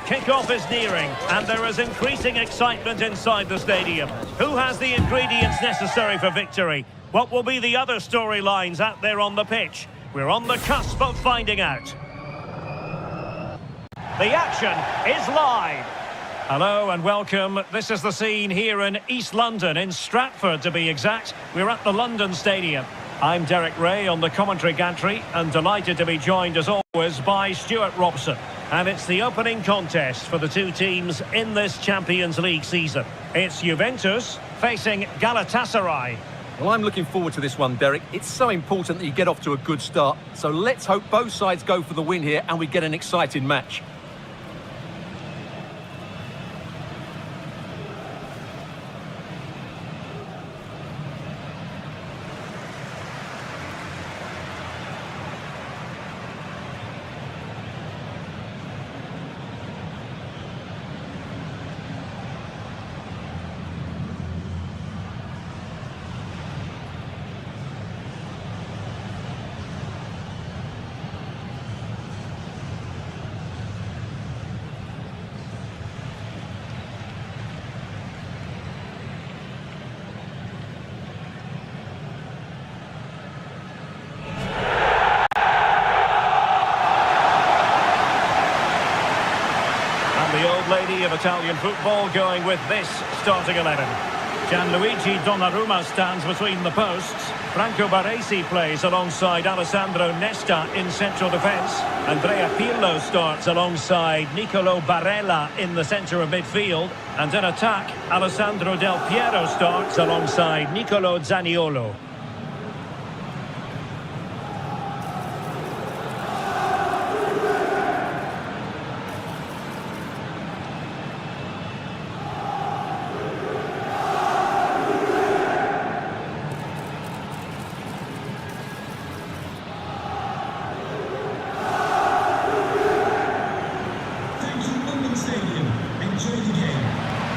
Kick-off is nearing, and there is increasing excitement inside the stadium. Who has the ingredients necessary for victory? What will be the other storylines out there on the pitch? We're on the cusp of finding out. The action is live. Hello and welcome. This is the scene here in East London, in Stratford to be exact. We're at the London Stadium. I'm Derek Ray on the commentary gantry and delighted to be joined as always by Stuart Robson. And it's the opening contest for the two teams in this Champions League season. It's Juventus facing Galatasaray. Well, I'm looking forward to this one, Derek. It's so important that you get off to a good start. So let's hope both sides go for the win here and we get an exciting match. The old lady of Italian football going with this starting 11. Gianluigi Donnarumma stands between the posts. Franco Baresi plays alongside Alessandro Nesta in central defence. Andrea Pirlo starts alongside Nicolo Barella in the centre of midfield. And in attack, Alessandro Del Piero starts alongside Nicolo Zaniolo.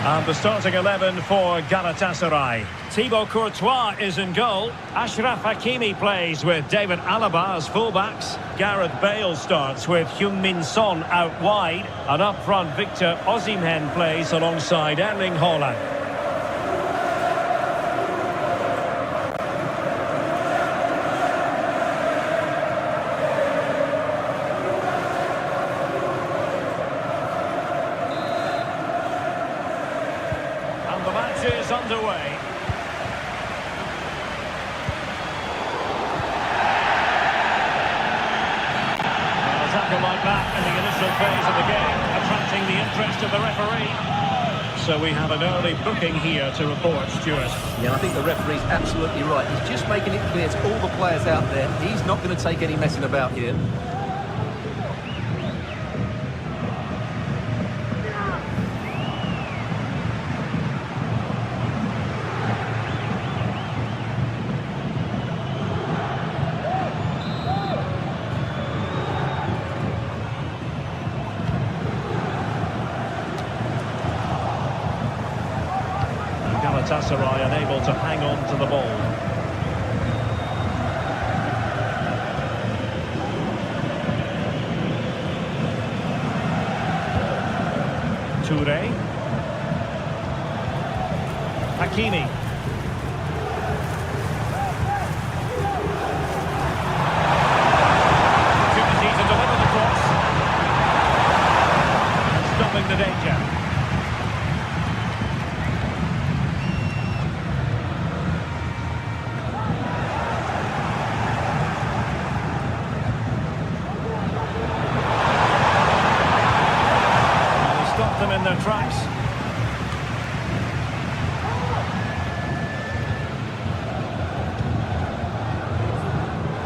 And the starting 11 for Galatasaray. Thibaut Courtois is in goal. Achraf Hakimi plays with David Alaba as fullbacks. Gareth Bale starts with Heung-min Son out wide. And up front, Victor Osimhen plays alongside Erling Haaland. Is underway. A tackle like that in the initial phase of the game, attracting the interest of the referee. So we have an early booking here to report, Stuart. Yeah, I think the referee's absolutely right. He's just making it clear to all the players out there, he's not going to take any messing about here. Galatasaray unable to hang on to the ball. Toure. Hakimi. Opportunity to deliver the cross. And stopping the danger. Them in their tracks.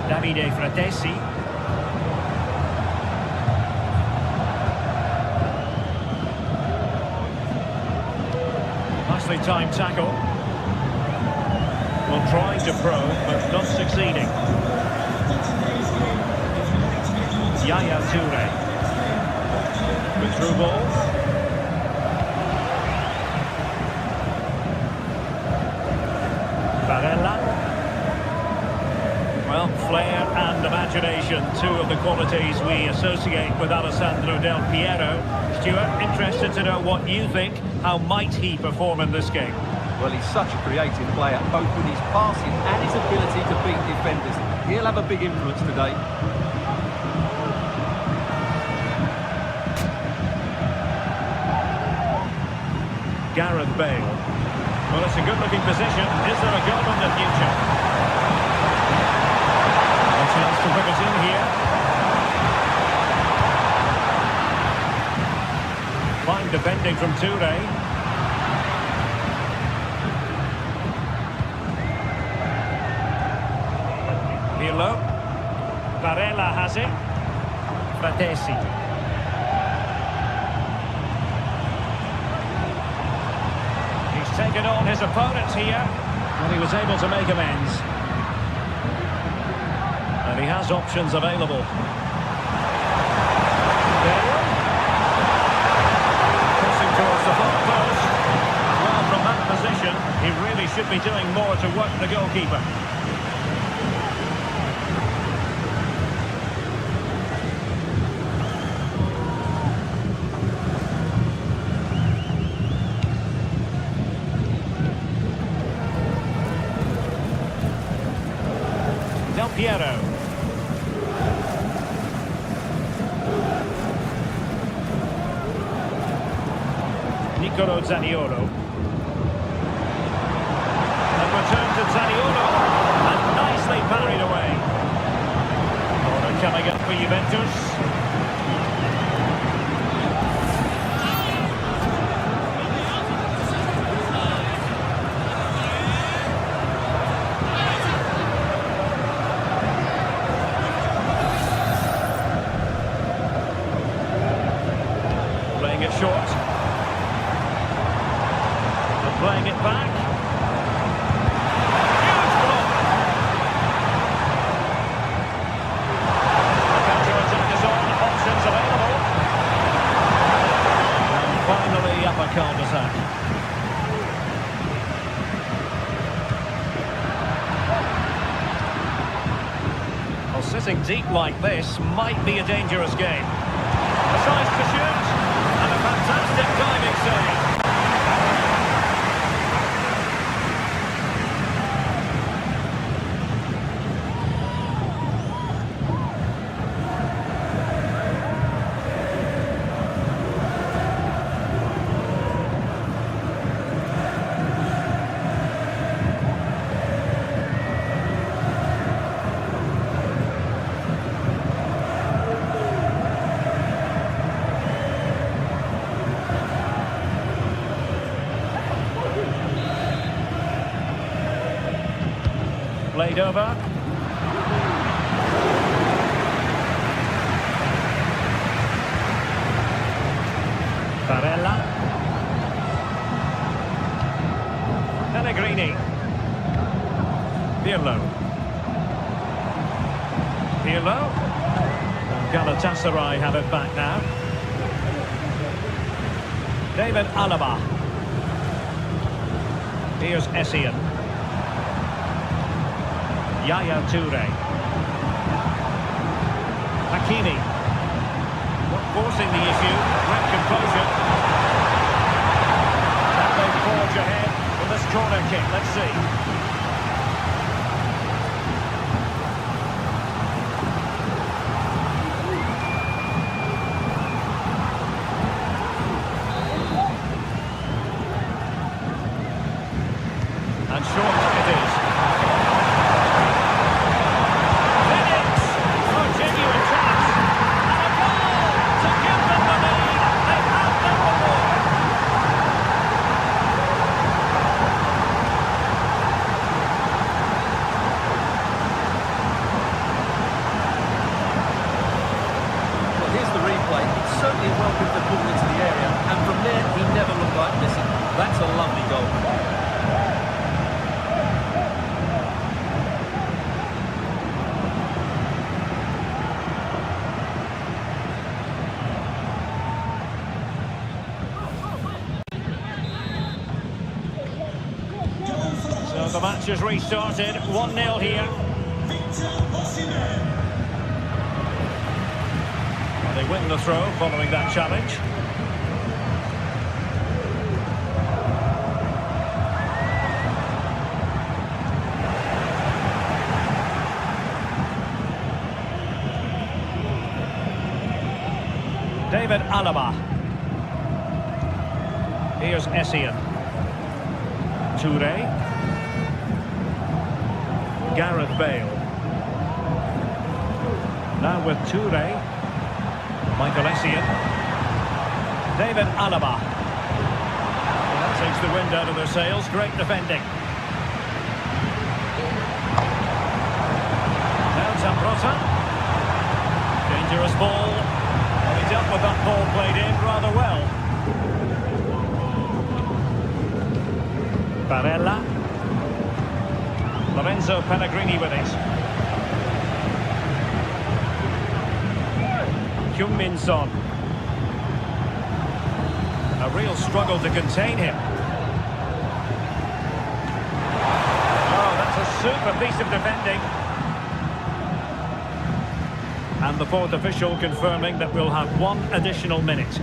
Davide Fratesi. Nicely timed tackle. Well, trying to probe, but not succeeding. Yaya Toure. With through ball. Barella. Well, flair and imagination, two of the qualities we associate with Alessandro Del Piero. Stuart, interested to know what you think. How might he perform in this game? Well, he's such a creative player, both with his passing and his ability to beat defenders. He'll have a big influence today. Gareth Bale. Well, it's a good-looking position. Is there a goal in the future? A chance to whip it in here. Fine defending from Toure. Pirlo. Varela has it. Fratesi. Taken on his opponents here, and he was able to make amends. And he has options available. Bale. Pushing towards the far post. Well, from that position, he really should be doing more to work the goalkeeper. Del Piero. Nicolo Zaniolo. And return to Zaniolo. And nicely parried away. Corner coming up for Juventus. Playing it short. And playing it back. Huge block. The counter-attack is on. Options available. And finally up a cul-de-sac. Well, sitting deep like this might be a dangerous game. A size to shoot. And a fantastic diving save. Played over. Varela. Pellegrini. Pirlo. Pirlo. And Galatasaray have it back now. David Alaba. Here's Essien. Yaya Toure. Hakimi. Forcing the issue. Great composure. Can they forge ahead with this corner kick? Let's see. And short it is. Minutes for a genuine chance. And a goal to give them the lead. They have number one. Well, here's the replay. It certainly welcomed the ball into the area, and from there he never looked like missing. That's a lovely goal. So the match has restarted. 1-0 here. they win the throw following that challenge. David Alaba. Here's Essien. Toure. Gareth Bale. Now with Toure. Michael Essien. David Alaba. Well, that takes the wind out of their sails. Great defending. Now Zambrota. Dangerous ball. Well, he dealt with that ball played in rather well. Barella. Lorenzo Pellegrini with it. Heung-min Son. A real struggle to contain him. Oh, that's a super piece of defending. And the fourth official confirming that we'll have one additional minute.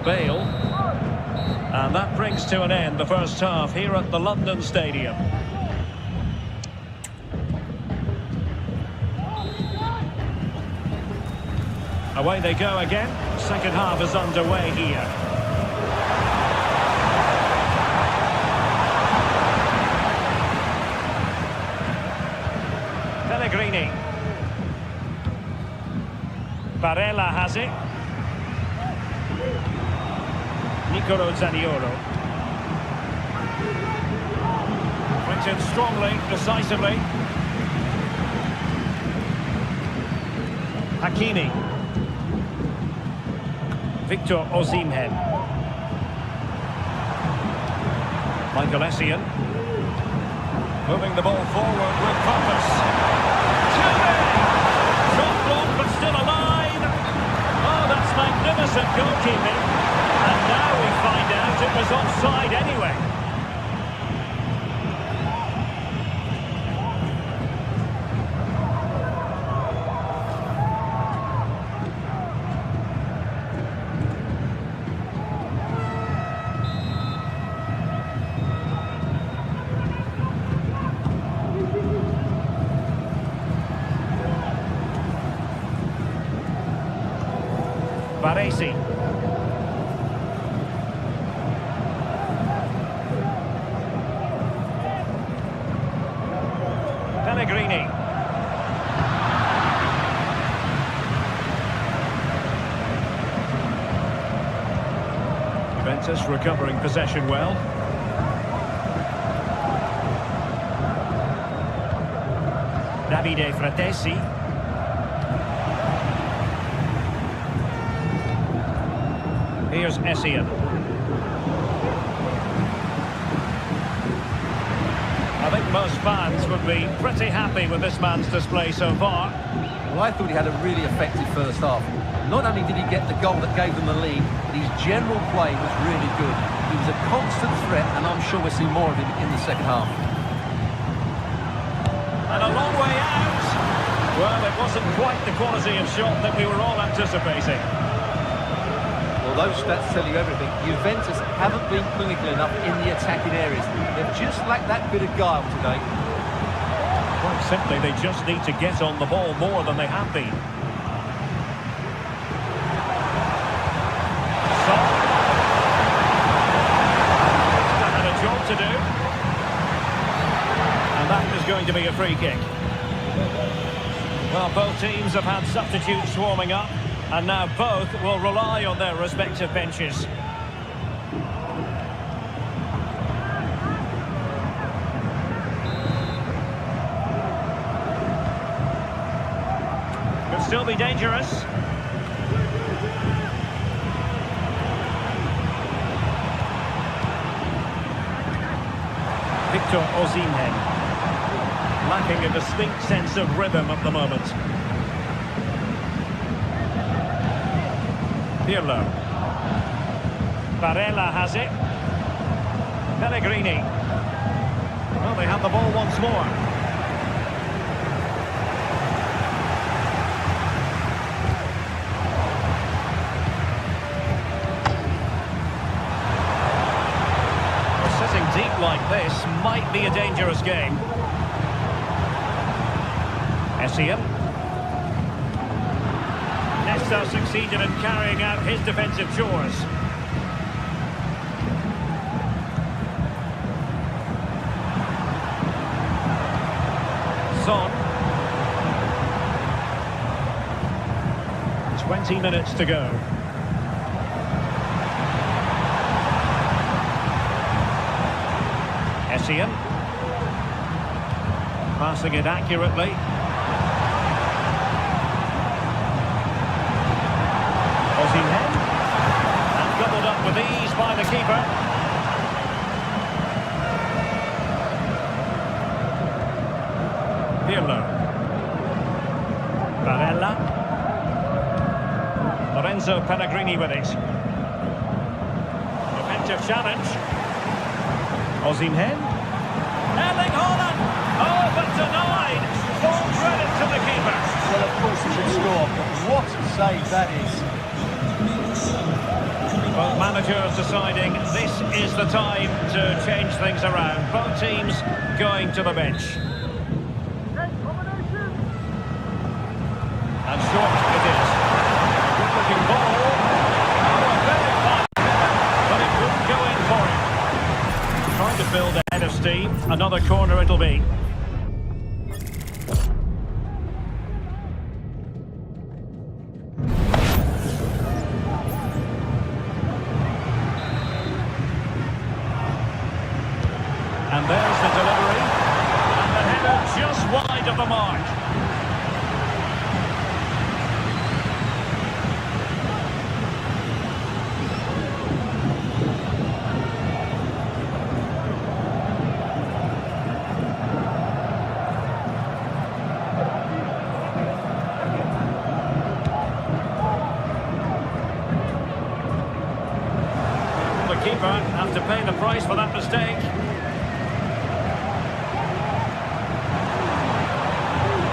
Bale. And that brings to an end the first half here at the London Stadium. Away they go again. Second half is underway here. Pellegrini. Barella has it. Nicolo Zaniolo. Brings in strongly, decisively. Hakimi. Victor Osimhen. Michael Essien. Moving the ball forward with purpose. Shot blocked but still alive. Oh, that's magnificent goalkeeping. And now we find out it was offside anyway. Baresi. Pellegrini. Juventus recovering possession well. Davide Fratesi. Here's Essien. I think most fans would be pretty happy with this man's display so far. Well, I thought he had a really effective first half. Not only did he get the goal that gave them the lead, but his general play was really good. He was a constant threat, and I'm sure we'll see more of him in the second half. And a long way out. Well, it wasn't quite the quality of shot that we were all anticipating. Well, those stats tell you everything. Juventus haven't been clinical enough in the attacking areas. They've just lacked that bit of guile today. Quite simply, they just need to get on the ball more than they have been. Son. Had a job to do. And that is going to be a free kick. Well, both teams have had substitutes swarming up. And now both will rely on their respective benches. Could still be dangerous. Victor Osimhen. Lacking a distinct sense of rhythm at the moment. Pirlo. Barella has it. Pellegrini. Well, they have the ball once more. might be a dangerous game. Essien. Nesta succeeded in carrying out his defensive chores. Son. 20 minutes to go. Essien. Passing it accurately. Osimhen. And gobbled up with ease by the keeper. Pirlo. Barella. Lorenzo Pellegrini with it. Defensive challenge. Osimhen. Erling Haaland. Oh, but denied. Full credit to the keeper. Well, of course he should score, but what a save that is. Both managers deciding this is the time to change things around. Both teams going to the bench. And short it is. Good looking ball. Oh, a very fine header, but it wouldn't go in for him. Trying to build ahead of steam. Another corner it'll be. And there's the delivery. And the header just wide of the mark. The keeper have to pay the price for that mistake.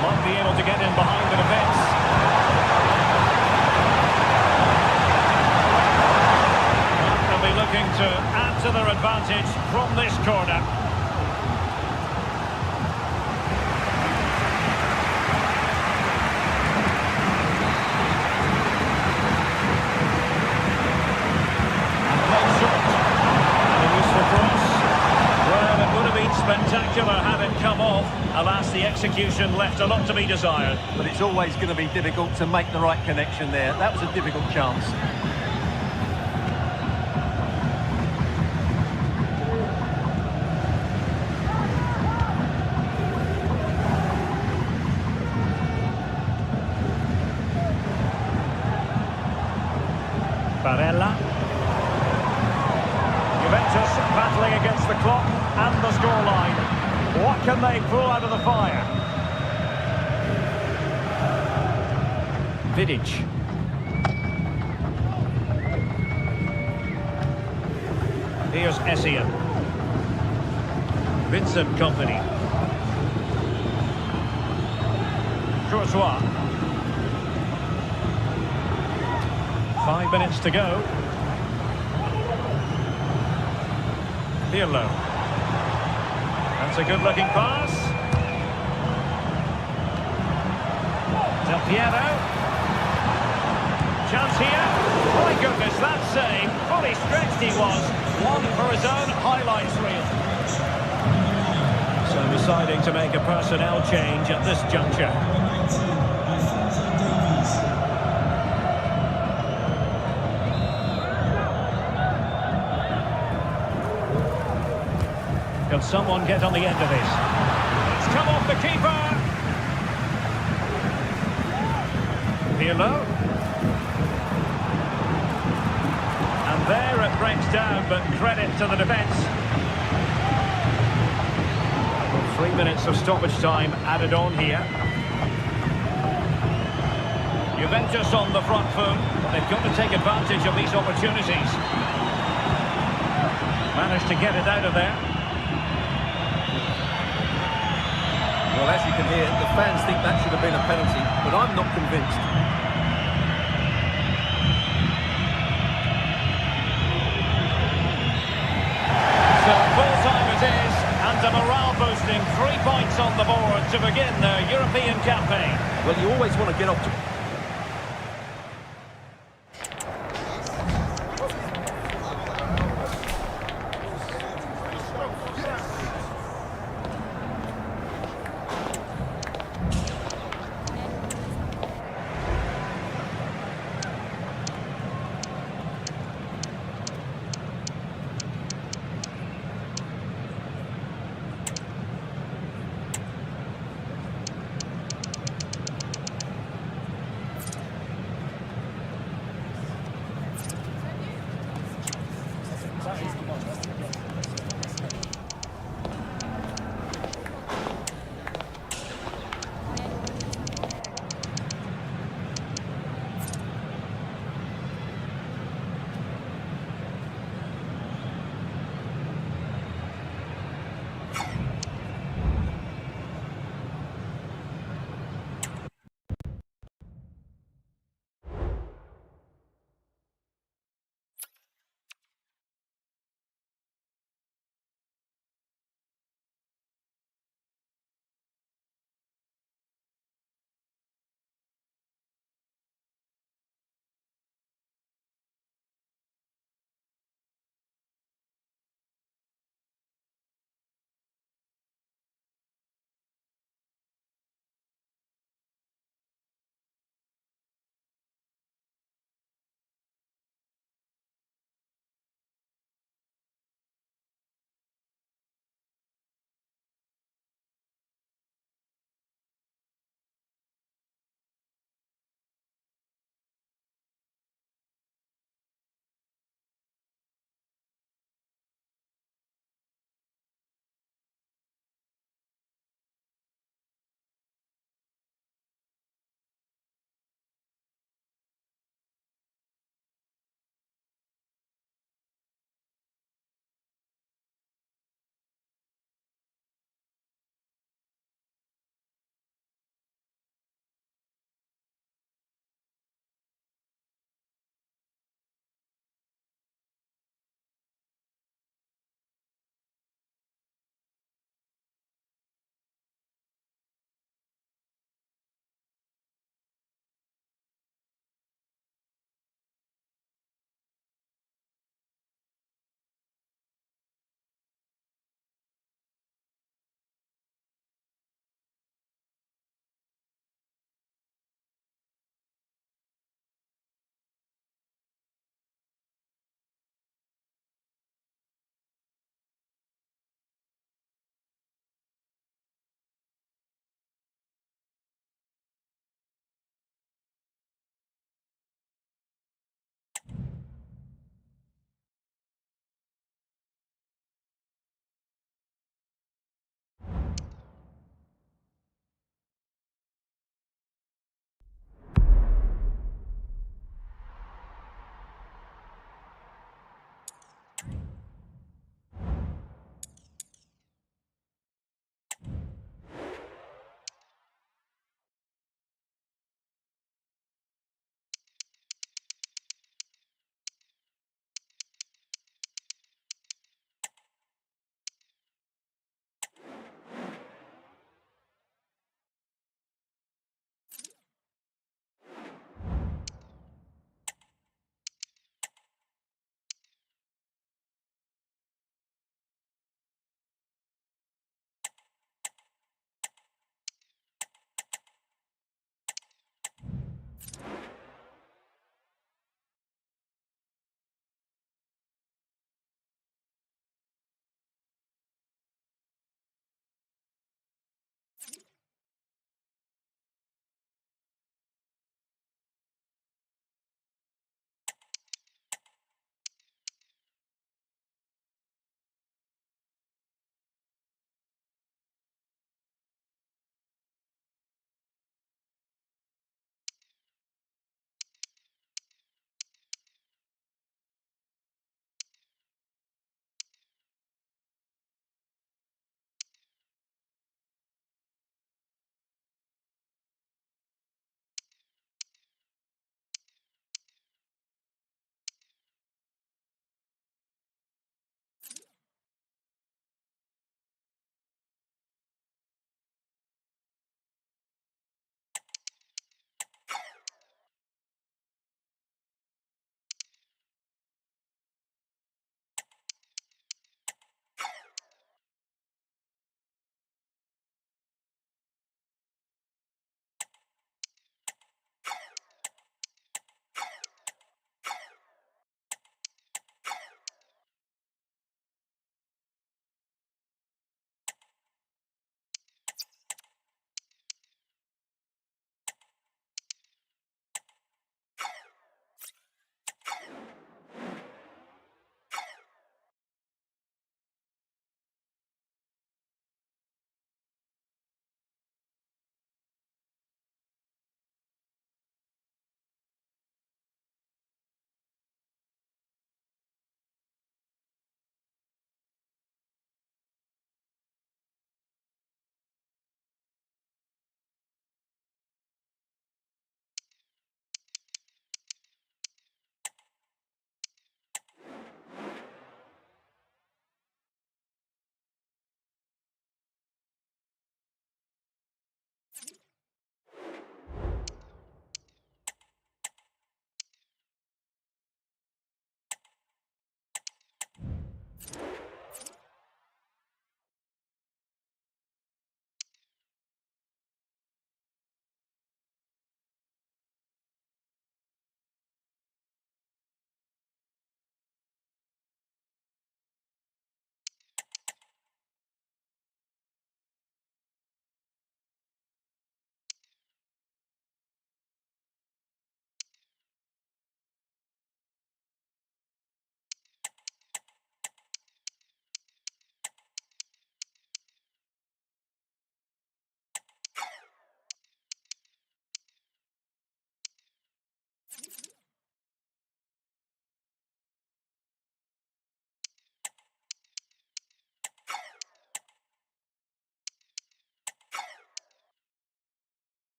Might be able to get in behind the defence. They'll be looking to add to their advantage from this corner. Spectacular had it come off. Alas, the execution left a lot to be desired. But it's always going to be difficult to make the right connection there. That was a difficult chance. Barella. Juventus battling against the clock and the scoreline. What can they pull out of the fire? Vidic. Here's Essien. Vincent Kompany. Courtois. 5 minutes to go. Pirlo. That's a good-looking pass. Del Piero. Chance here. My goodness, that save. Fully stretched he was. One for his own highlights reel. So deciding to make a personnel change at this juncture. Can someone get on the end of this? It's come off the keeper. Pirlo. And there it breaks down, but credit to the defence. 3 minutes of stoppage time added on here. Juventus on the front foot. They've got to take advantage of these opportunities. Managed to get it out of there. Well, as you can hear, the fans think that should have been a penalty, but I'm not convinced. So full time it is, and a morale boosting. 3 points on the board to begin their European campaign. Well, you always want to get off to...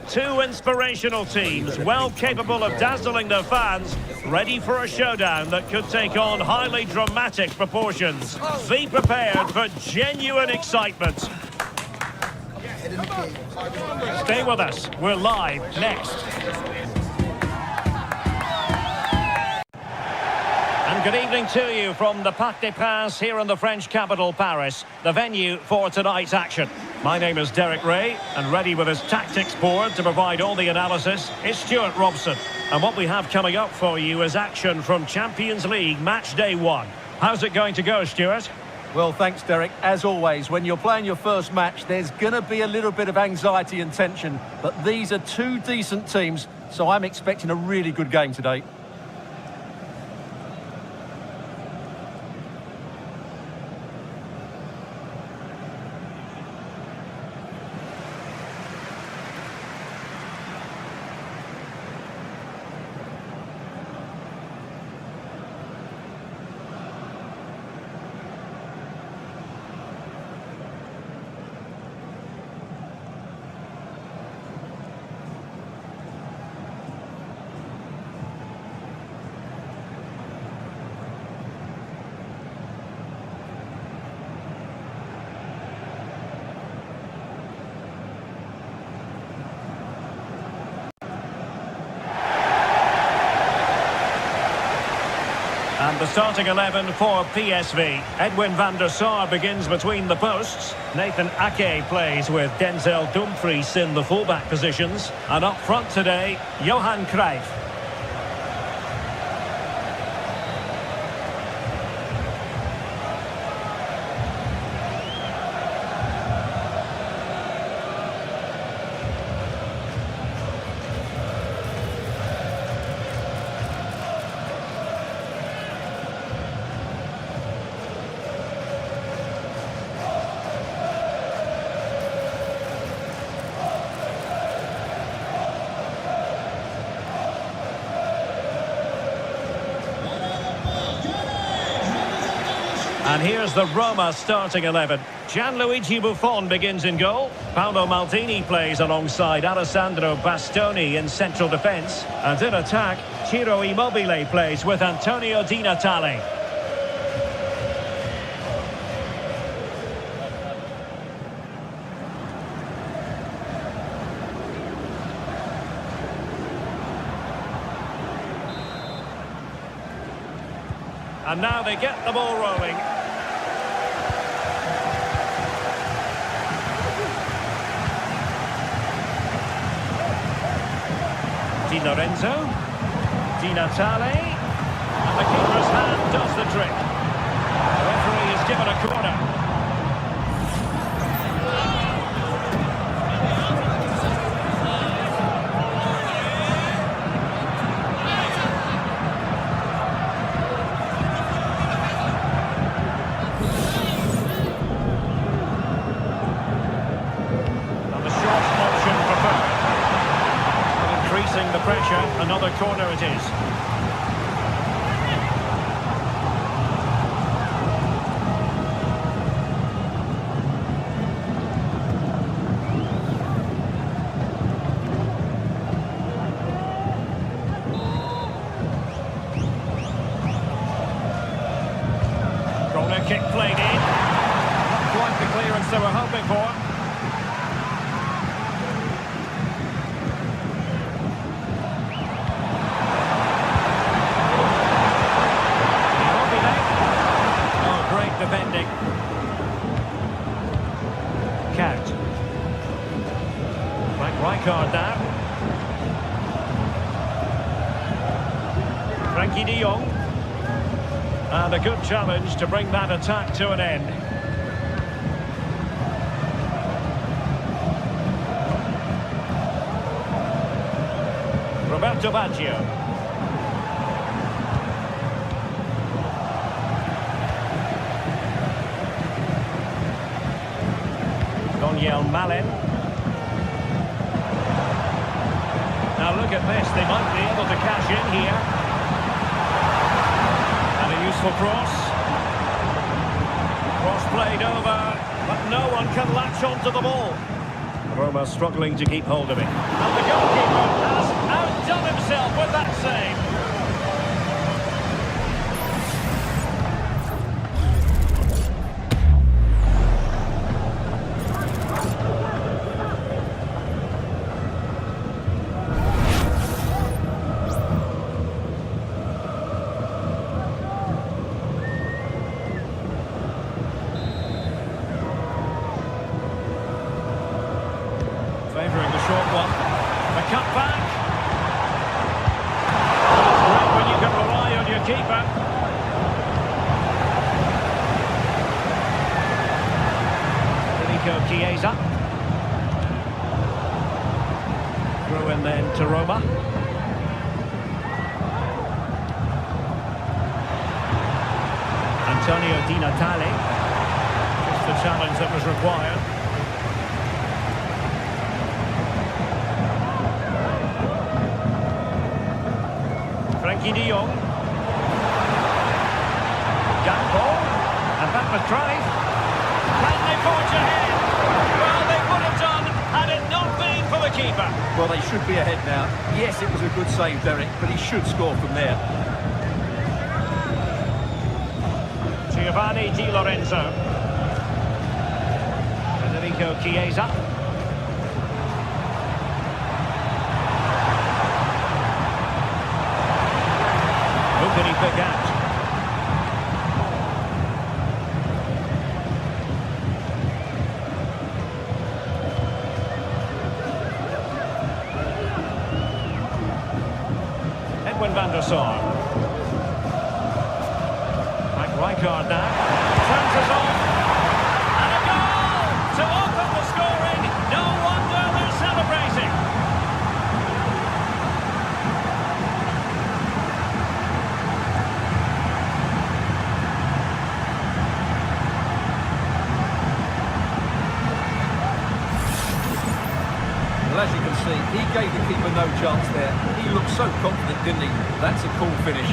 Two inspirational teams, well capable of dazzling their fans, ready for a showdown that could take on highly dramatic proportions. Be prepared for genuine excitement. Stay with us, we're live next. And good evening to you from the Parc des Princes here in the French capital, Paris, the venue for tonight's action. My name is Derek Ray, and ready with his tactics board to provide all the analysis is Stuart Robson. And what we have coming up for you is action from Champions League Match Day 1. How's it going to go, Stuart? Well, thanks, Derek. As always, when you're playing your first match, there's going to be a little bit of anxiety and tension. But these are two decent teams, so I'm expecting a really good game today. And the starting 11 for PSV. Edwin van der Sar begins between the posts. Nathan Ake plays with Denzel Dumfries in the fullback positions. And up front today, Johan Cruijff. And here's the Roma starting 11. Gianluigi Buffon begins in goal. Paolo Maldini plays alongside Alessandro Bastoni in central defence. And in attack, Ciro Immobile plays with Antonio Di Natale. And now they get the ball rolling. Di Lorenzo, Di Natale, and the keeper's hand does the trick. The referee is given a corner. And the short option preferred. Increasing the pressure, another corner it is. Corner kick played in. Not quite the clearance they were hoping for. Defending. Count. Frank Rijkaard now. Frankie de Jong. And a good challenge to bring that attack to an end. Roberto Baggio. Daniel Malin. Now look at this, they might be able to cash in here. And a useful cross. Cross played over, but no one can latch onto the ball. Roma struggling to keep hold of it. And the goalkeeper has outdone himself with that save. Favouring the short one. The cut back. It's great when you can rely on your keeper. Federico Chiesa. Through in then to Roma. Antonio Di Natale. Just the challenge that was required. Frankie de Jong. Gakpo. And that was Drive. Can they forge ahead? Well, they would have done had it not been for the keeper. Well, they should be ahead now. Yes, it was a good save, Derek, but he should score from there. Giovanni Di Lorenzo. Federico Chiesa. Who can he pick out? Edwin van der Sar. Mike Rijkaard now. Turns us off. And a goal to open the scoring. No wonder they're celebrating. Well, as you can see, he gave the keeper no chance there. He looked so confident, didn't he? That's a cool finish.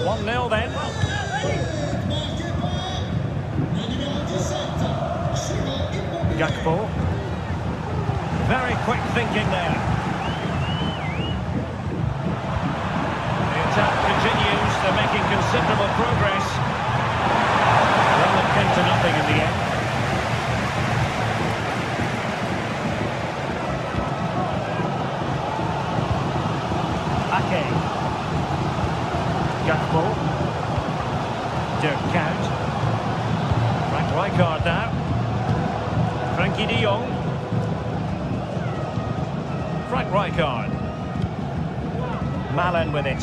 One 0 then. Gakpo. Very quick thinking there. The attack continues. They're making considerable progress. Well, it came to nothing in the end. Ake. Gakpo. Dirk Kuyt. Frank Rijkaard now. Frankie de Jong. Frank Rijkaard. Malen with it.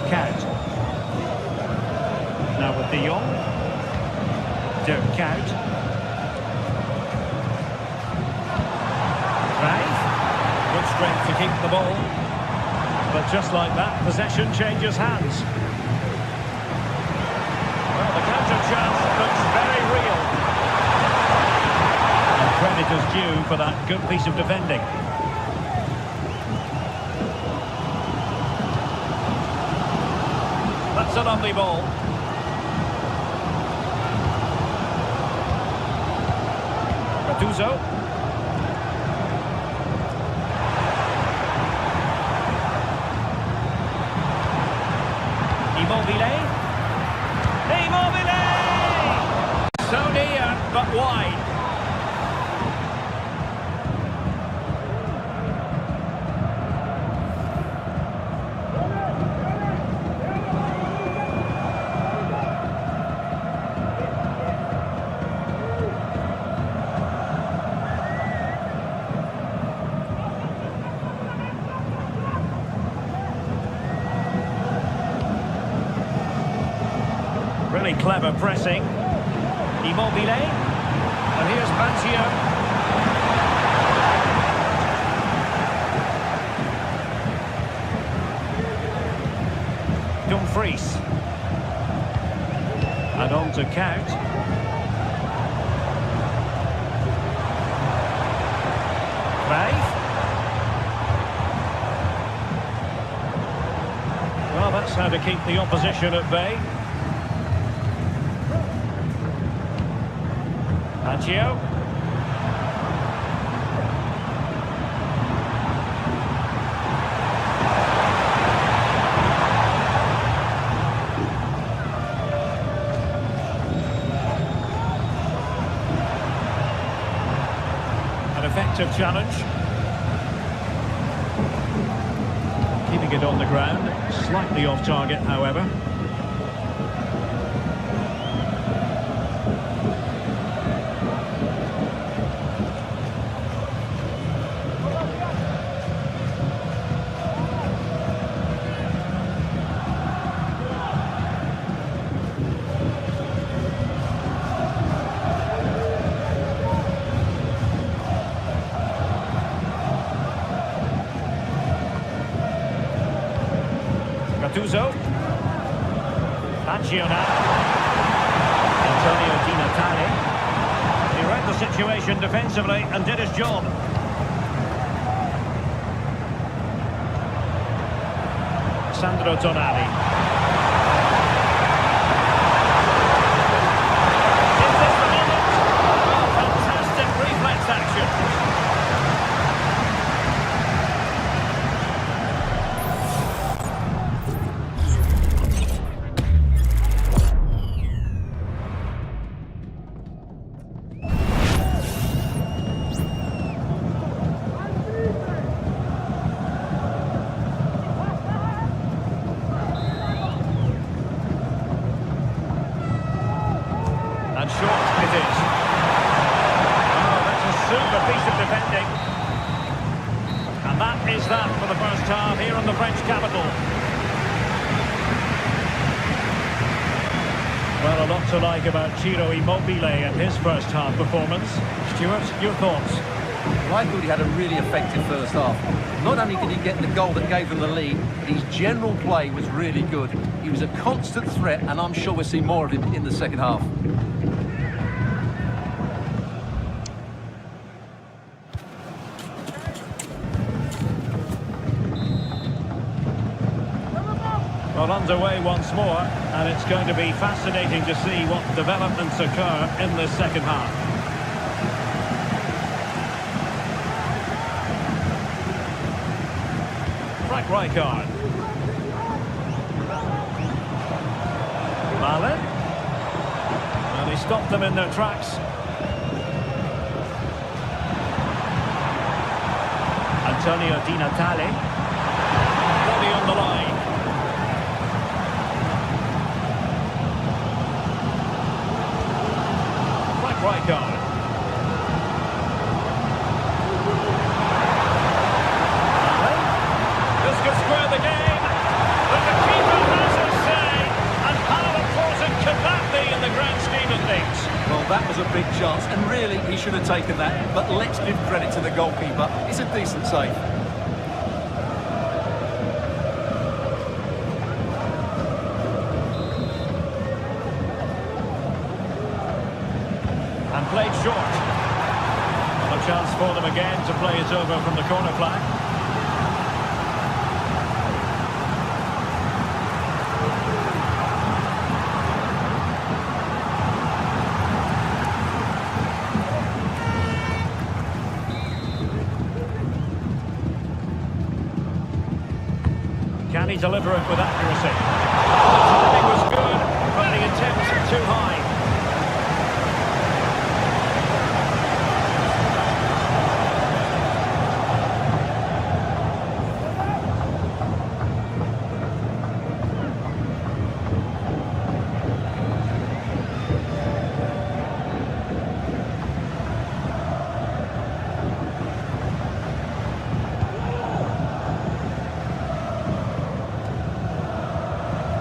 Kuyt. Now with de Jong. Dirk Kuyt. Drive. Good strength to keep the ball. But just like that, possession changes hands. Well, the counter chance looks very real. And credit is due for that good piece of defending. That's a lovely ball. Gattuso. Immobile. So near, but wide. Really clever pressing. Immobile. And here's Bancio. Dumfries. And on to Count. Faith. Well, that's how to keep the opposition at bay. Anchio. An effective challenge. Keeping it on the ground, slightly off target, however. Gattuso. Anchio now. Antonio Di Natale. He read the situation defensively and did his job. Sandro Tonali. Is this the moment? Fantastic reflex action. And short it is. Oh, that's a super piece of defending. And that is that for the first half here in the French capital. Well, a lot to like about Ciro Immobile and his first half performance. Stuart, your thoughts? Well, I thought he had a really effective first half. Not only did he get the goal that gave them the lead, but his general play was really good. He was a constant threat, and I'm sure we'll see more of him in the second half. Well, underway once more, and it's going to be fascinating to see what developments occur in this second half. Frank Rijkaard. Malen. And he stopped them in their tracks. Antonio Di Natale. Body on the line. Rijkaard. This could square the game, but the keeper has his say. And how important could that be in the grand scheme of things? Well, that was a big chance, and really he should have taken that. But let's give credit to the goalkeeper. It's a decent save. And played short. Well, a chance for them again to play it over from the corner flag. Can he deliver it with accuracy? The timing was good, but the intent too high.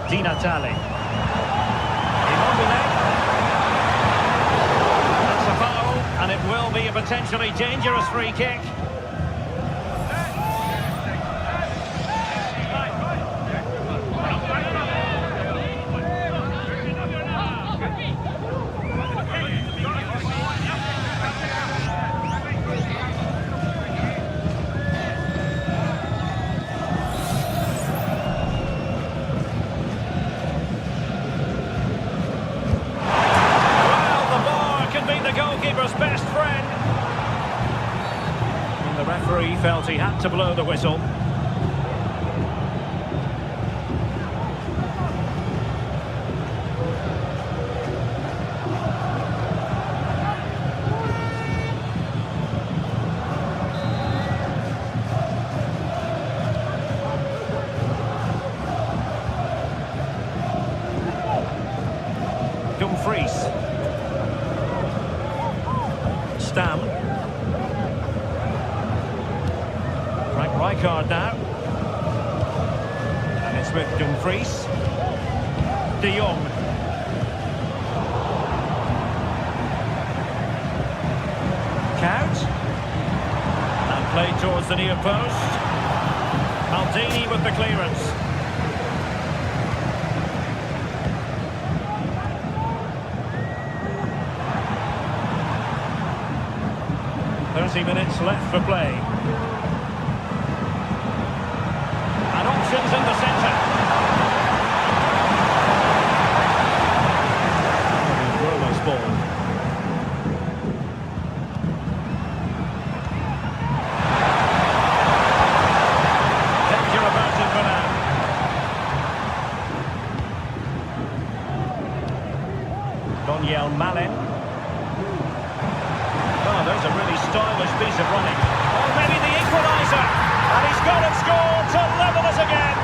Di Natale. Immobile. That's a foul, and it will be a potentially dangerous free kick. referee felt he had to blow the whistle. Dumfries. Stam. Frank Rijkaard now. And it's with Dumfries. De Jong. Count. And played towards the near post. Maldini with the clearance. 30 minutes left for play. And options in the centre. Rolo's ball. Danger about it for now. Doniel Malen. Oh, there's a really stylish piece of running. Oh, maybe the equaliser. And he's got it scored to level us again.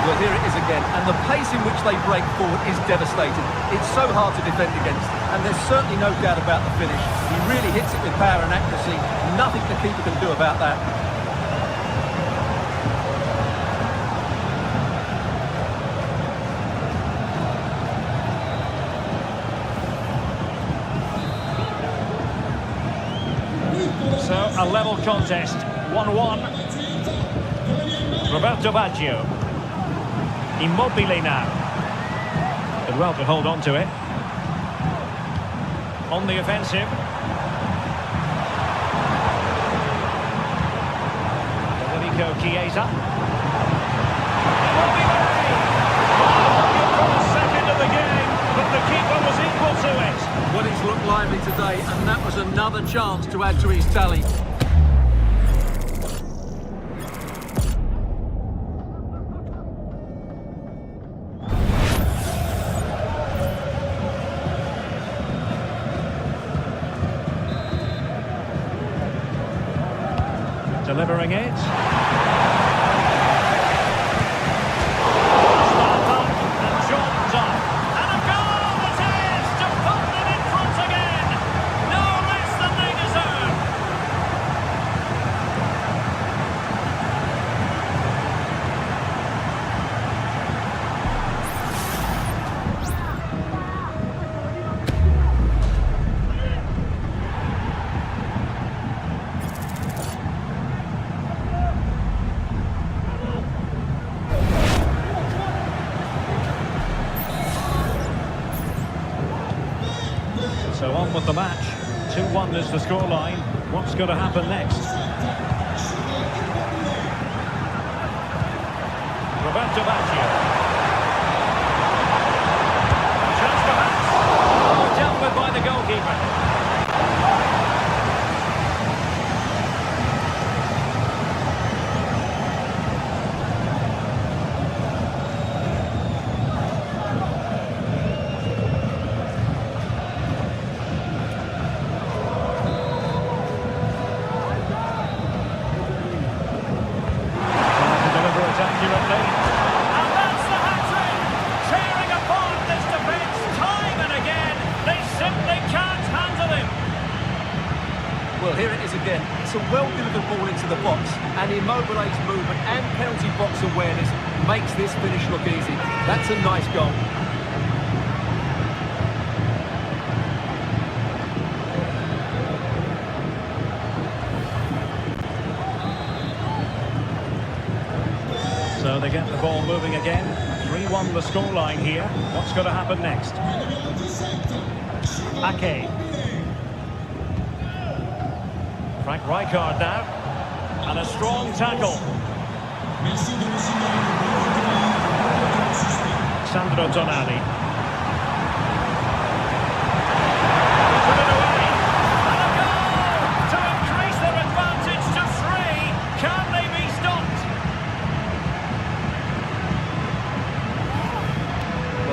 Well, here it is again. And the pace in which they break forward is devastating. It's so hard to defend against. And there's certainly no doubt about the finish. He really hits it with power and accuracy. Nothing the keeper can do about that. So, a level contest, 1-1. Roberto Baggio. Immobile now. Did well to hold on to it. On the offensive. Federico Chiesa. Immobile! For the second of the game, but the keeper was equal to it. Well, he's looked lively today, and that was another chance to add to his tally. Delivering it. So on with the match. 2-1 is the scoreline. What's going to happen next? Roberto Baggio. Chance perhaps. Oh, dealt with by the goalkeeper. Well, here it is again. It's a well-delivered ball into the box, and Immobile's movement and penalty box awareness makes this finish look easy. That's a nice goal. So they get the ball moving again. 3-1 the scoreline here. What's going to happen next? Ake. Frank Rijkaard now. And a strong tackle. Sandro Tonali.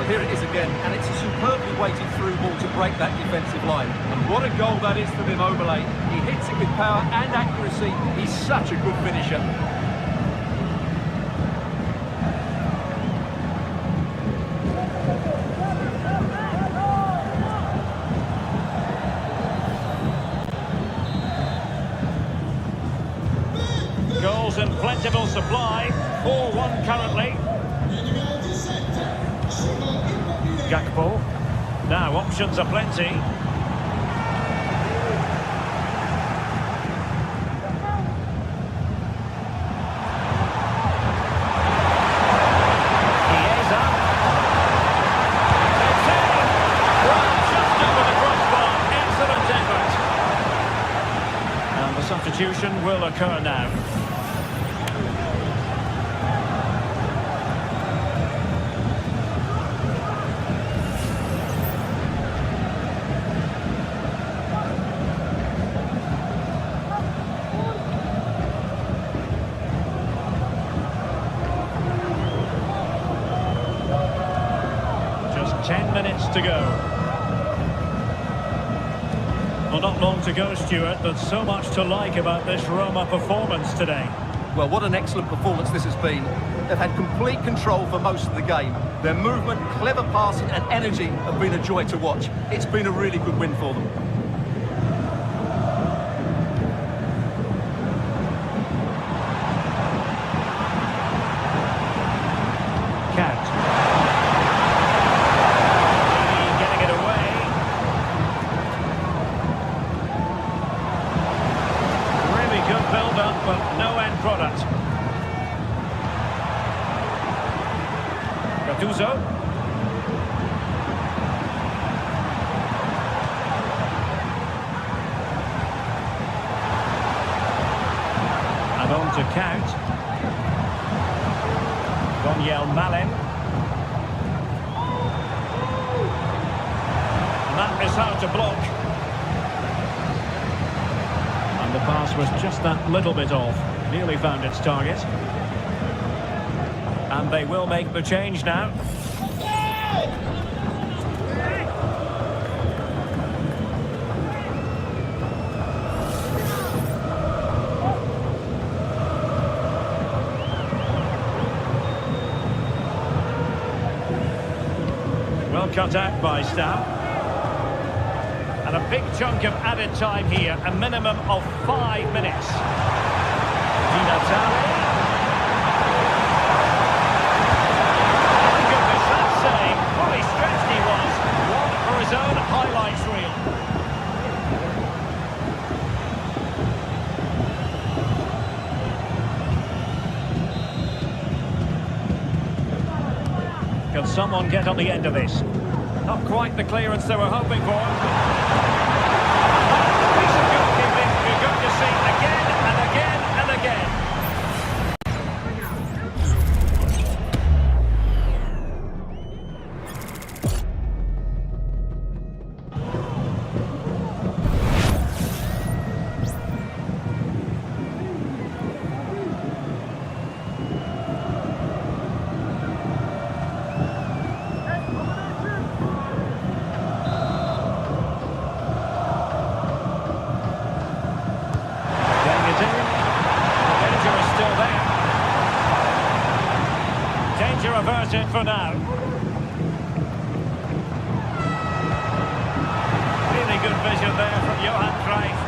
Well, here it is again, and it's a superbly weighted through ball to break that defensive line. And what a goal that is from Immobile. He hits it with power and accuracy. He's such a good finisher. Goals in plentiful supply. 4-1 currently. Gakpo. Now options are plenty. Chiesa. It's in. Well, just over the crossbar. Excellent effort. And the substitution will occur now. Just 10 minutes to go. Well, not long to go, Stuart, but so much to like about this Roma performance today. Well, what an excellent performance this has been. They've had complete control for most of the game. Their movement, clever passing and energy have been a joy to watch. It's been a really good win for them. Cat. Getting it away. Really good build-up, but no end product. Gattuso. And on to Count. Daniel Malin. And that is hard to block. And the pass was just that little bit off. Nearly found its target. And they will make the change now. Well cut out by Stam. And a big chunk of added time here, a minimum of 5 minutes. Di Natale. My goodness, that save. Fully stretched he was. One for his own highlights reel. Can someone get on the end of this? Not quite the clearance they were hoping for. Piece of goalkeeping you're going to see again and again and again. Averted for now. Really good vision there from Johan Cruyff.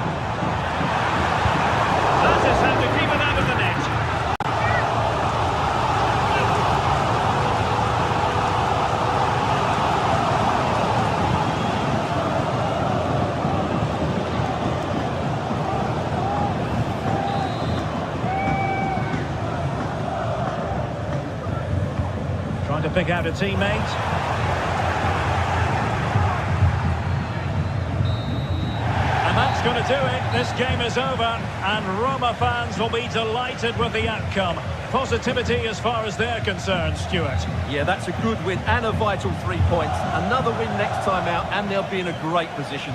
That is how to keep it out of the net. Trying to pick out a teammate. And that's going to do it. This game is over, and Roma fans will be delighted with the outcome. Positivity as far as they're concerned, Stuart. Yeah, that's a good win and a vital 3 points. Another win next time out, and they'll be in a great position.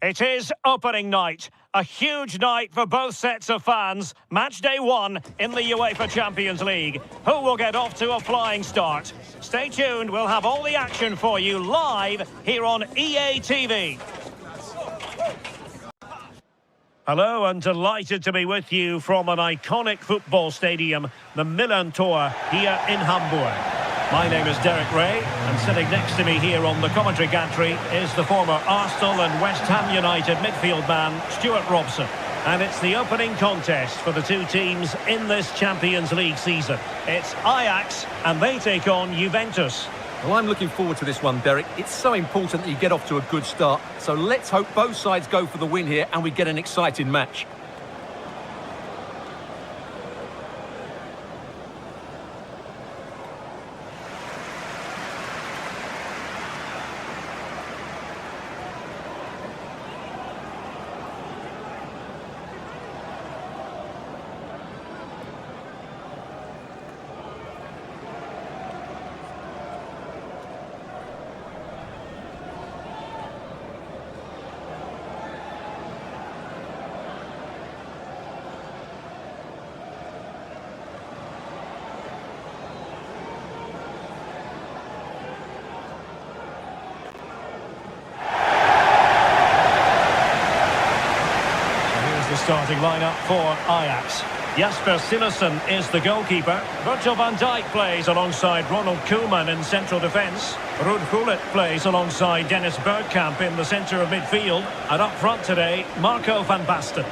It is opening night. A huge night for both sets of fans. Match day 1 in the UEFA Champions League. Who will get off to a flying start? Stay tuned. We'll have all the action for you live here on EA TV. Hello, and delighted to be with you from an iconic football stadium, the Millantor, here in Hamburg. My name is Derek Ray, and sitting next to me here on the commentary gantry is the former Arsenal and West Ham United midfield man, Stuart Robson. And it's the opening contest for the two teams in this Champions League season. It's Ajax, and they take on Juventus. Well, I'm looking forward to this one, Derek. It's so important that you get off to a good start. So let's hope both sides go for the win here and we get an exciting match. Starting lineup for Ajax. Jasper Cillessen is the goalkeeper. Virgil van Dijk plays alongside Ronald Koeman in central defence. Ruud Gullit plays alongside Dennis Bergkamp in the centre of midfield. And up front today, Marco van Basten.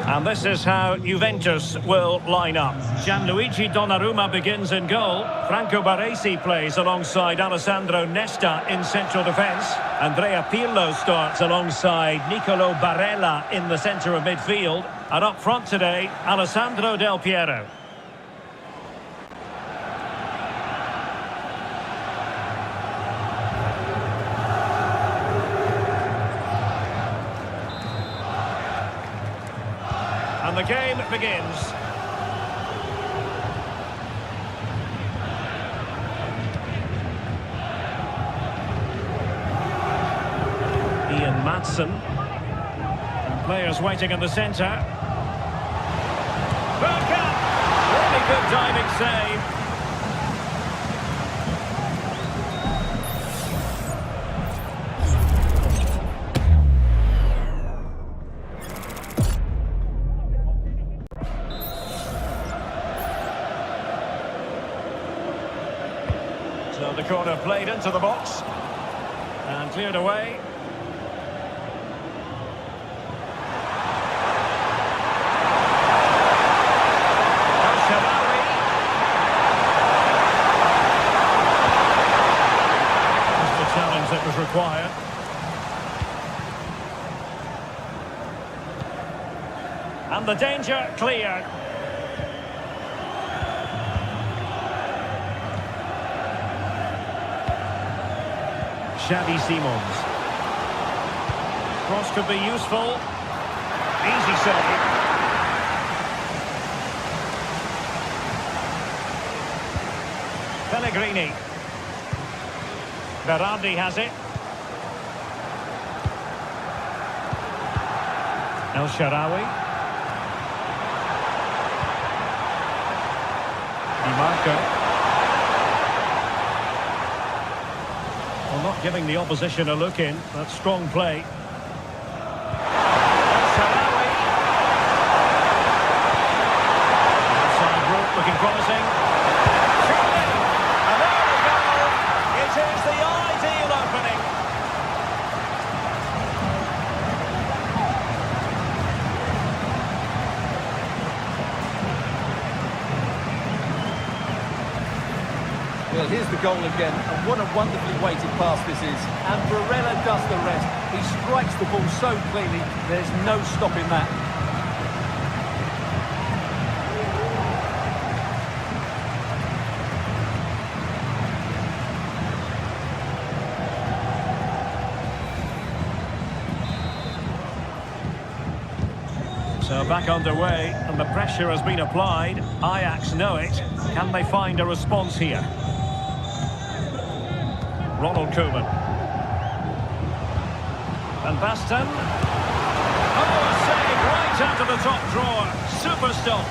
And this is how Juventus will line up. Gianluigi Donnarumma begins in goal. Franco Baresi plays alongside Alessandro Nesta in central defence. Andrea Pirlo starts alongside Nicolo Barella in the centre of midfield. And up front today, Alessandro Del Piero. And the game begins. Ian Maatsen. And players waiting in the centre. Bergkamp! Really good diving save. So the corner played into the box and cleared away. That's the challenge that was required. And the danger cleared. Xavi Simons. Cross could be useful. Easy save. Pellegrini. Berardi has it. El Shaarawy. Di Marco. Giving the opposition a look in. That's strong play. Sharawi. Outside route looking promising. Surely. And there we go. It is the ideal opening. Well, here's the goal again, and what a wonderfully weighted pass this is. And Barella does the rest. He strikes the ball so cleanly, there's no stopping that. So back underway, and the pressure has been applied. Ajax know it. Can they find a response here? Ronald Koeman. Van Basten. Oh, a save right out of the top drawer. Super stop.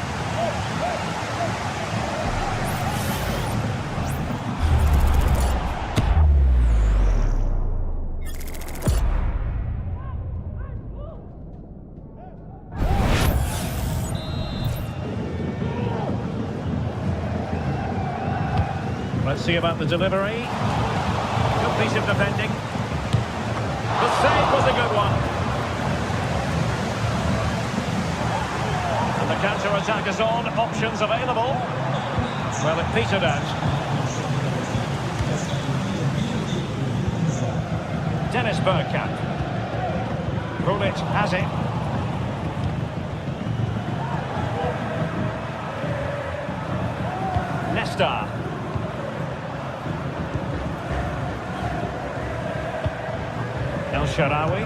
Let's see about the delivery. Good piece of defending. The save was a good one. And the counter-attack is on. Options available. Well, it petered out. Dennis Bergkamp. Gullit has it. Nesta. El Sharawi.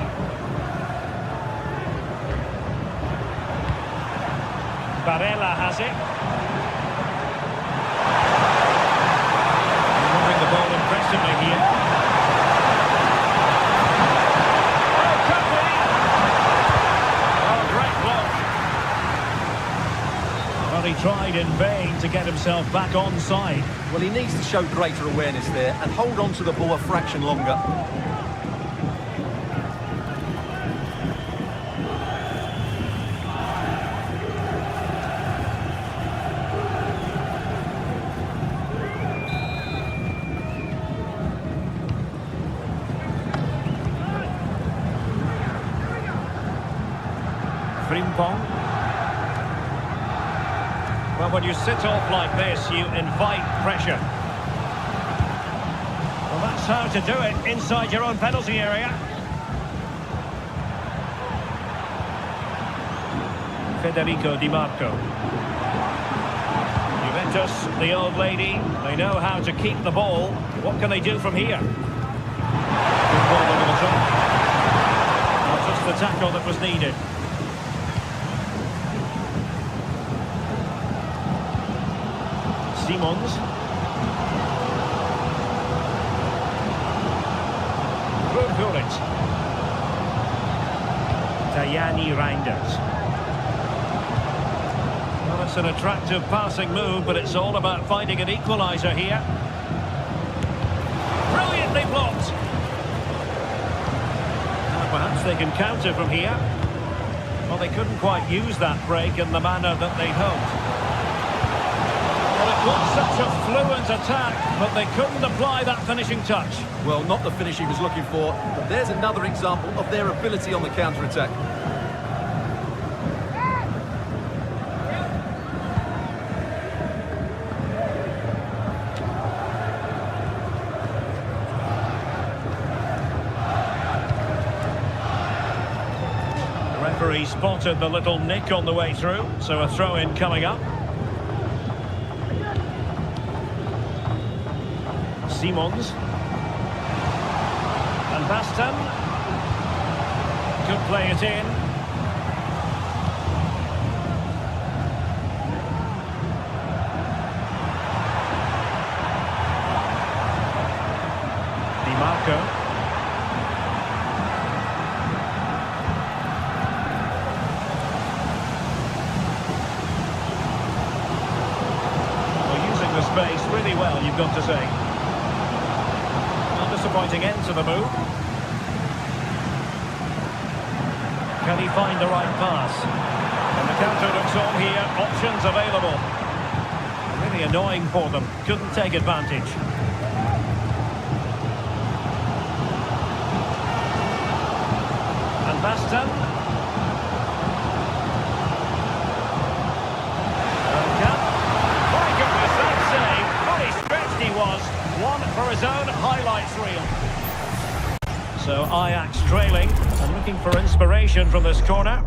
Barella has it. Moving the ball impressively here. Oh, could be! Oh, great block. Well, he tried in vain to get himself back onside. Well, he needs to show greater awareness there and hold on to the ball a fraction longer. Frimpong. Well, when you sit off like this, you invite pressure. Well, that's how to do it inside your own penalty area. Federico Di Marco. Juventus, the old lady, they know how to keep the ball. What can they do from here? Good ball over the top. Not just the tackle that was needed. Simons. Gullit. Tajani Reinders. Well, it's an attractive passing move, but it's all about finding an equaliser here. Brilliantly blocked. Now perhaps they can counter from here. Well, they couldn't quite use that break in the manner that they'd hoped. Was such a fluent attack, but they couldn't apply that finishing touch. Well, not the finish he was looking for, but there's another example of their ability on the counter-attack. The referee spotted the little nick on the way through, so a throw-in coming up. Simons. And Basten. Could play it in. Di Marco. Well, using the space really well, you've got to say. disappointing end to the move. Can he find the right pass? And the counter looks on here, options available. Really annoying for them, couldn't take advantage. And Baston. My goodness, that save. Very stretched he was. One for his own highlights reel. So Ajax trailing and looking for inspiration from this corner.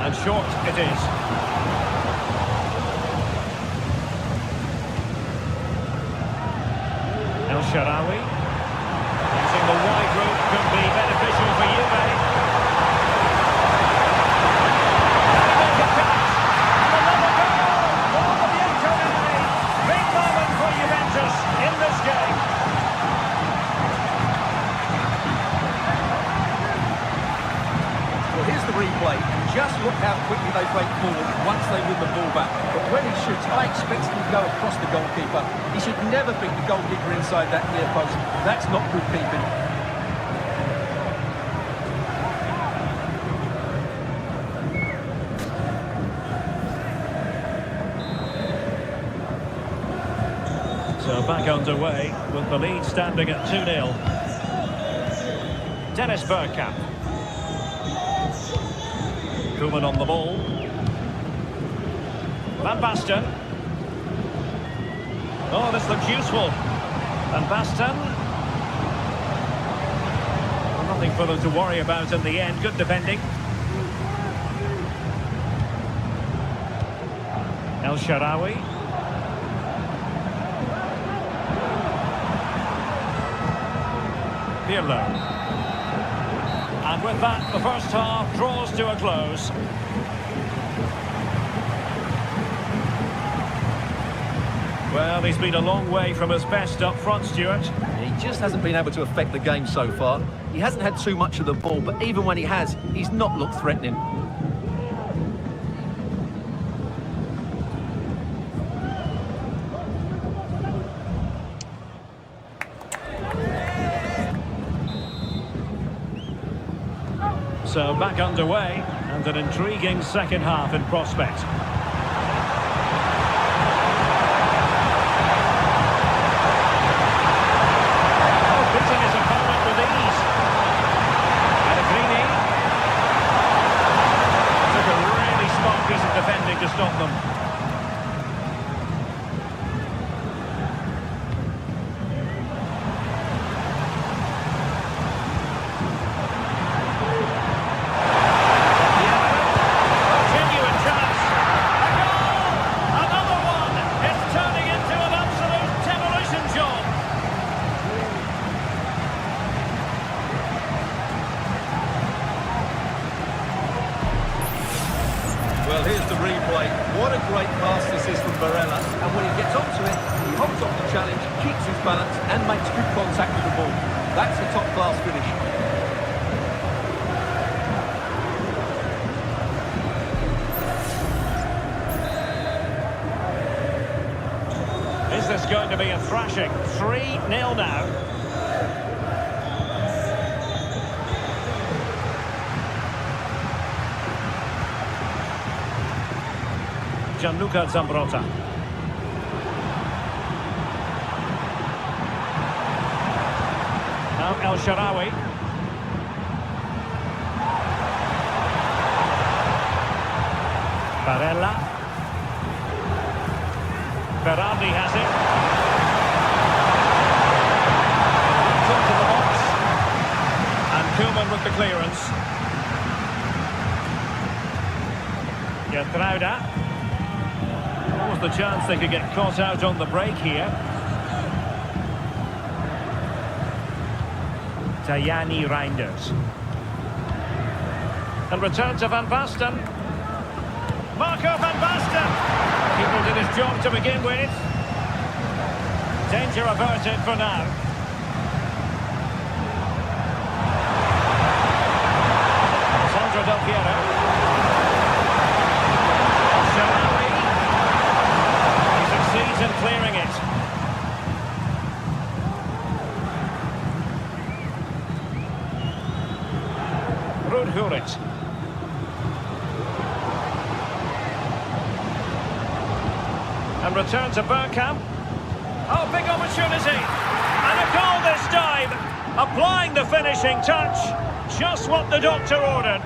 And short it is. El Shaarawy. Using the wide route could be beneficial for Juve. Can he make a catch? And another goal for the Iconic. Big moment for Juventus in this game. Well, here's the replay. Just look how quickly they break forward once they win the ball back. But when he shoots, I expect him to go across the goalkeeper. He should never beat the goalkeeper inside that near post. That's not good keeping. So back underway with the lead standing at 2-0. Dennis Bergkamp. Koeman on the ball. Van Basten. Oh, this looks useful. Van Basten. Well, nothing for them to worry about in the end. Good defending. El Shaarawy. Pirlo. And with that, the first half draws to a close. Well, he's been a long way from his best up front, Stuart. He just hasn't been able to affect the game so far. He hasn't had too much of the ball, but even when he has, he's not looked threatening. So back underway, and an intriguing second half in prospect. Oh, beating his opponent with ease. Pellegrini. Took a really smart piece of defending to stop them. Well, here's the replay. What a great pass this is from Barella. And when he gets onto it, he holds off the challenge, keeps his balance, and makes good contact with the ball. That's a top-class finish. Is this going to be a thrashing? 3-0 now. Gianluca Zambrotta. Now El Shaarawy. Barella. Berardi has it. Into the box. And Koeman with the clearance. Geertruida. What was the chance they could get caught out on the break here? Tajani Reinders. And return to Van Basten. Marco Van Basten! Keeper did his job to begin with. Danger averted for now. Alessandro Del Piero. Sharawi. He succeeds in clearing it. Rudhurit. And return to Bergkamp. Oh, big opportunity. And a goal this time. Applying the finishing touch. Just what the doctor ordered.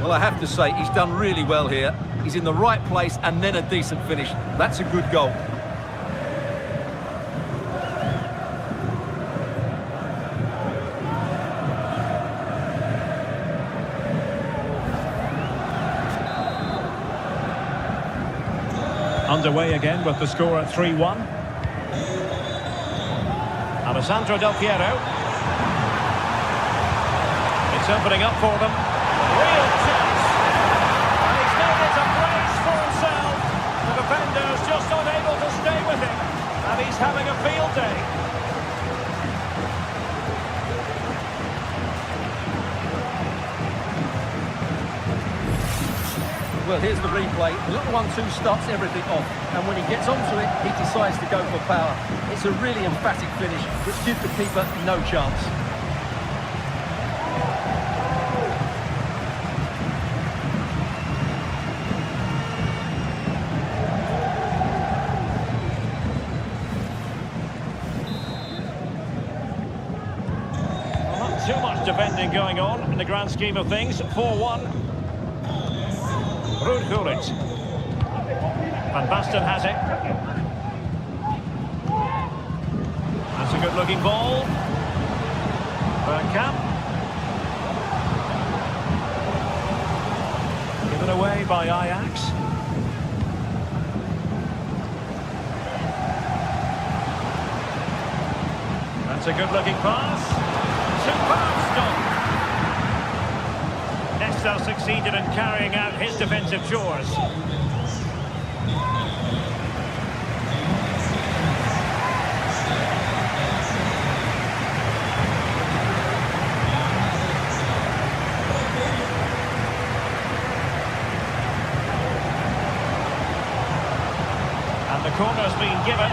Well, I have to say, he's done really well here. He's in the right place and then a decent finish. That's a good goal. Underway again with the score at 3-1. Alessandro Del Piero. It's opening up for them. Real chance. And he's needed to brace for himself. The defender's just unable to stay with him. And he's having a field day. Well, here's the replay. The little 1-2 starts everything off. And when he gets onto it, he decides to go for power. It's a really emphatic finish, which gives the keeper no chance. Well, not too much defending going on in the grand scheme of things. 4-1. Rudhurit. Van Basten has it. That's a good-looking ball. Bergkamp. Given away by Ajax. That's a good-looking pass. Superb stop. Nesta succeeded in carrying out his defensive chores. And the corner's been given.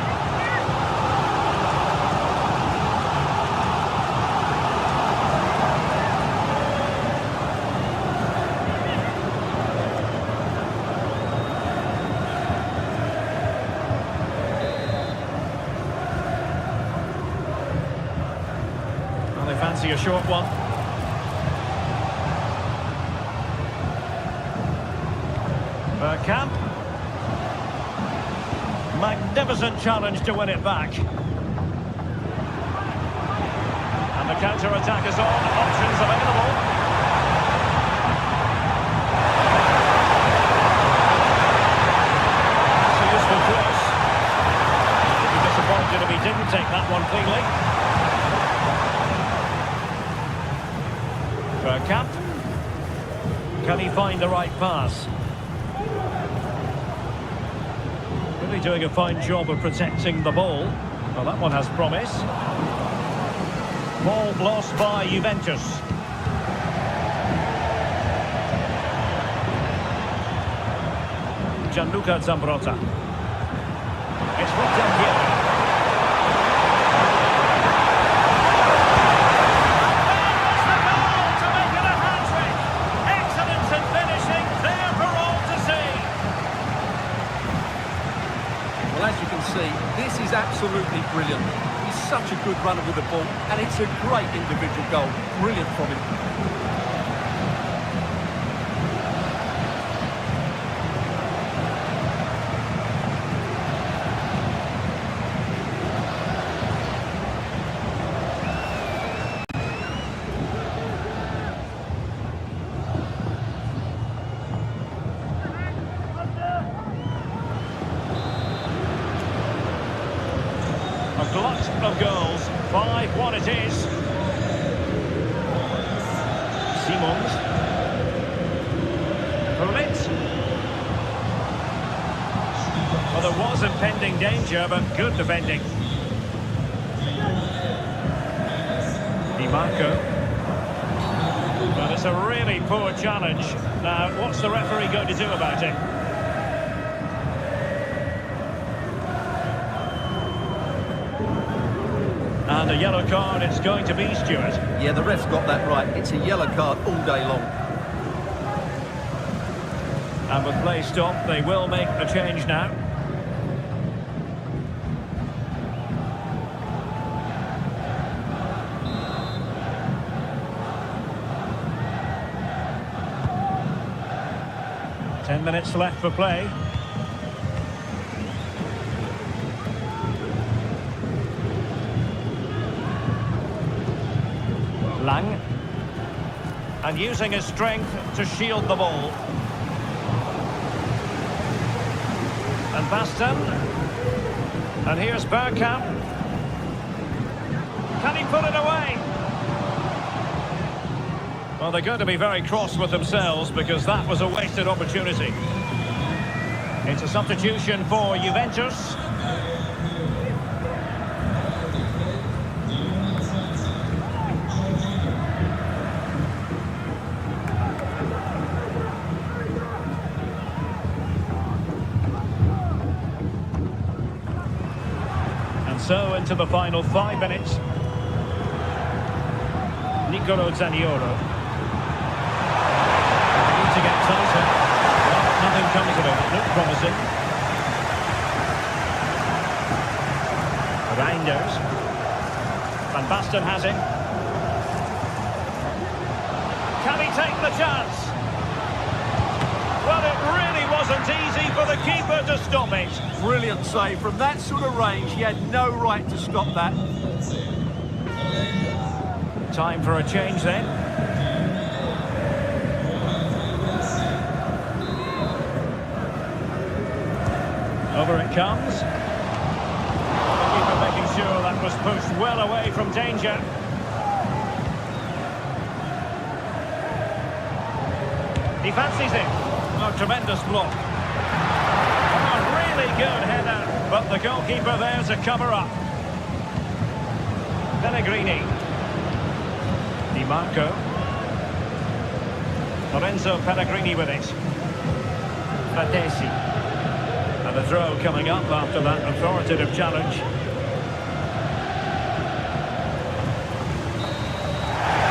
Fancy a short one. Bergkamp. Magnificent challenge to win it back. And the counter-attack is on. Options available. That's a useful cross. He'd be disappointed if he didn't take that one cleanly. Bergkamp. Can he find the right pass? Really doing a fine job of protecting the ball. Well, that one has promise. Ball lost by Juventus. Gianluca Zambrotta. It's from Del Piero. This is absolutely brilliant. He's such a good runner with the ball, and it's a great individual goal. Brilliant from him. A glut of goals. 5-1 it is. it. Well, there was impending danger, but good defending. Marco. Well, it's a really poor challenge. Now, what's the referee going to do about it? And a yellow card it's going to be, Stuart. Yeah, the ref's got that right. It's a yellow card all day long. And with play stopped, they will make a change now. Ten minutes left for play. Lang. And using his strength to shield the ball. And Baston. And here's Bergkamp. Can he put it away? Well, they're going to be very cross with themselves because that was a wasted opportunity. It's a substitution for Juventus. And so into the final 5 minutes. Nicolo Zaniolo. To get tighter. Well, nothing comes of it. It looked promising. Reinders. Van Basten has it. Can he take the chance? Well, it really wasn't easy for the keeper to stop it. Brilliant save. From that sort of range, he had no right to stop that. Time for a change then. Over it comes. The keeper making sure that was pushed well away from danger. He fancies it. Oh, tremendous block. A really good header, but the goalkeeper there to cover up. Pellegrini. Di Marco. Lorenzo Pellegrini with it. Fratesi. And the throw coming up after that authoritative challenge.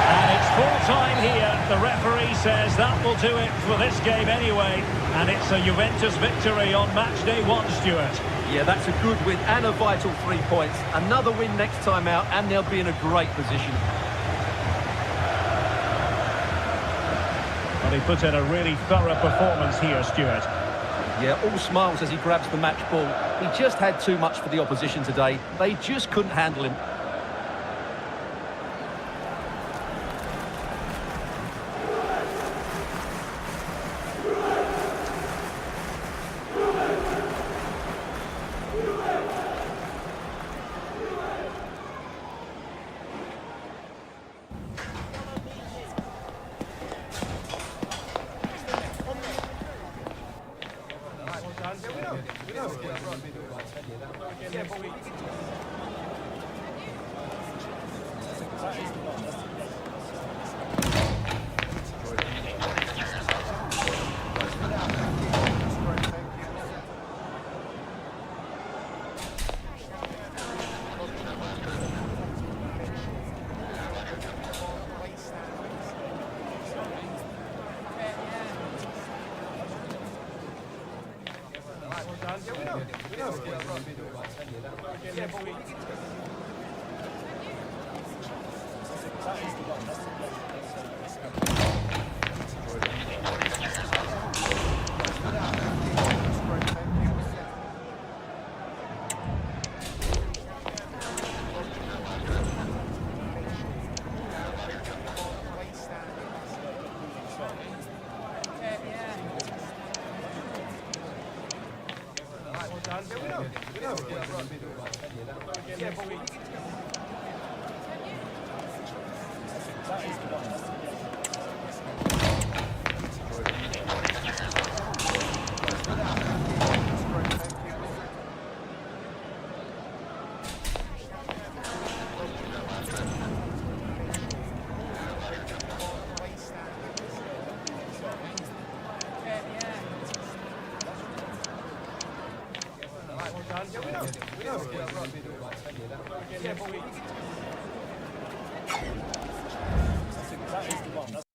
And it's full time here. The referee says that will do it for this game anyway. And it's a Juventus victory on match day 1, Stuart. Yeah, that's a good win and a vital 3 points. Another win next time out and they'll be in a great position. Well, he put in a really thorough performance here, Stuart. Yeah, all smiles as he grabs the match ball. He just had too much for the opposition today. They just couldn't handle him. That is the one.